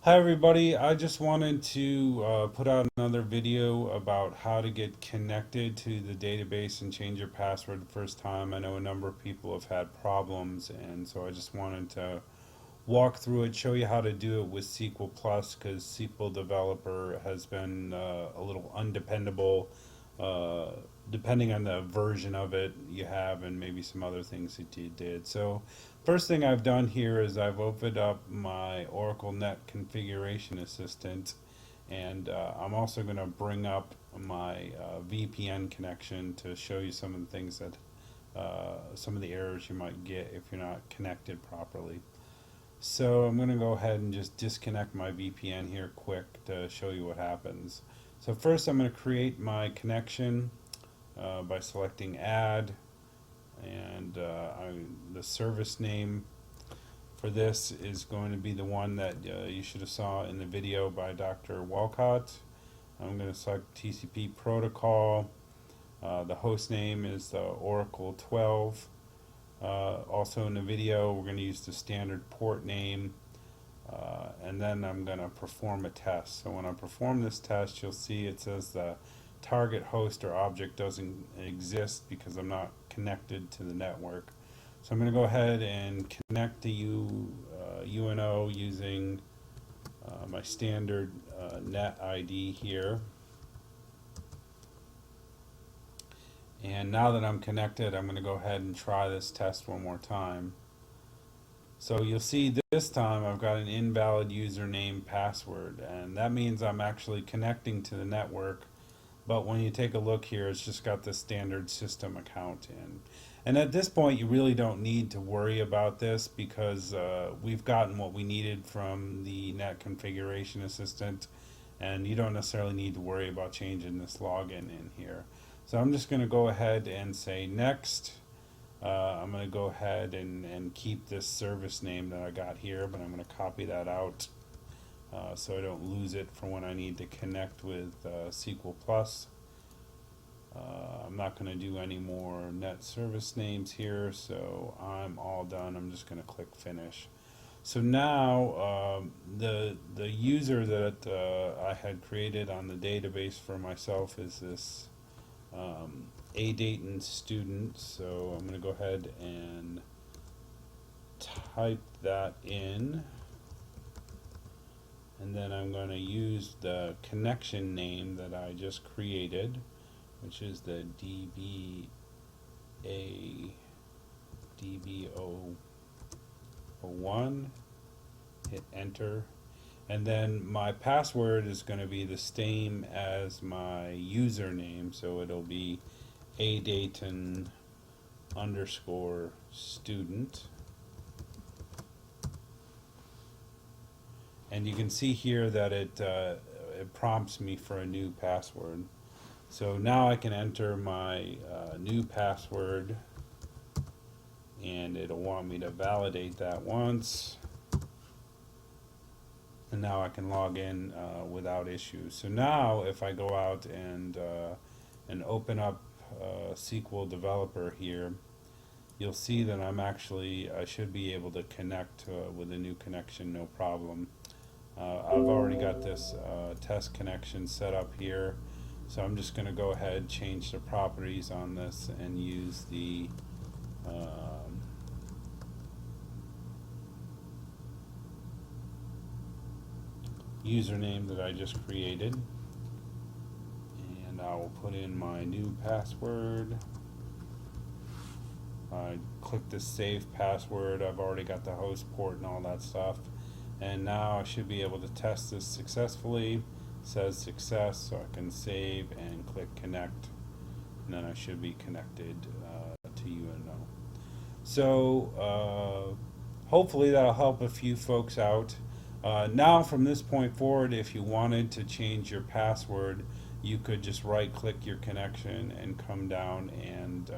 Hi everybody, I just wanted to put out another video about how to get connected to the database and change your password the first time. I know a number of people have had problems, and so I just wanted to walk through it, show you how to do it with SQL Plus, because SQL Developer has been a little undependable, uh, depending on the version of it you have and maybe some other things that you did. So first thing I've done here is I've opened up my Oracle Net Configuration Assistant, and I'm also going to bring up my VPN connection to show you some of the things that some of the errors you might get if you're not connected properly. So I'm going to go ahead and just disconnect my VPN here quick to show you what happens. So first I'm going to create my connection by selecting add, and the service name for this is going to be the one that you should have saw in the video by Dr. Walcott. I'm going to select TCP protocol. The host name is the Oracle 12. Also in the video we're going to use the standard port name, and then I'm going to perform a test. So when I perform this test, you'll see it says the target host or object doesn't exist because I'm not connected to the network. So I'm going to go ahead and connect to UNO using my standard net ID here. And now that I'm connected, I'm going to go ahead and try this test one more time. So you'll see this time I've got an invalid username password, and that means I'm actually connecting to the network. But when you take a look here, it's just got the standard system account in. And at this point, you really don't need to worry about this because we've gotten what we needed from the Net Configuration Assistant, and you don't necessarily need to worry about changing this login in here. So I'm just going to go ahead and say next. I'm going to go ahead and keep this service name that I got here, but I'm going to copy that out so I don't lose it for when I need to connect with SQL Plus. I'm not going to do any more net service names here, so I'm all done. I'm just going to click finish. So now the user that I had created on the database for myself is this A Dayton student. So I'm going to go ahead and type that in, and then I'm going to use the connection name that I just created, which is the DBA-DB01. Hit enter, and then my password is going to be the same as my username, so it'll be adayton underscore student. And you can see here that it prompts me for a new password. So now I can enter my new password, and it'll want me to validate that once. And now I can log in without issue. So now if I go out and open up SQL Developer here, you'll see that I should be able to connect with a new connection, no problem. I've already got this test connection set up here, so I'm just going to go ahead, change the properties on this, and use the username that I just created, and I will put in my new password. I click the save password. I've already got the host port and all that stuff, and now I should be able to test this successfully. It says success, so I can save and click connect, and then I should be connected to UNO. So hopefully that'll help a few folks out. Now from this point forward, if you wanted to change your password, you could just right click your connection and come down, and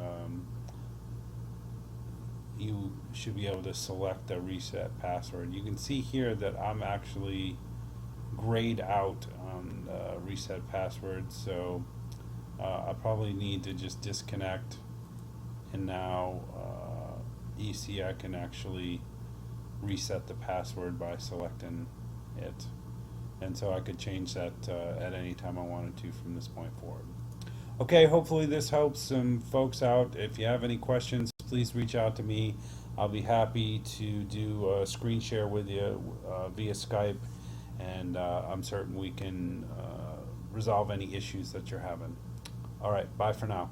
you should be able to select a reset password. You can see here that I'm actually grayed out on reset password, so I probably need to just disconnect, and now you see I can actually reset the password by selecting it. And so I could change that at any time I wanted to from this point forward. Okay, hopefully this helps some folks out. If you have any questions, please reach out to me. I'll be happy to do a screen share with you via Skype, and I'm certain we can resolve any issues that you're having. All right, bye for now.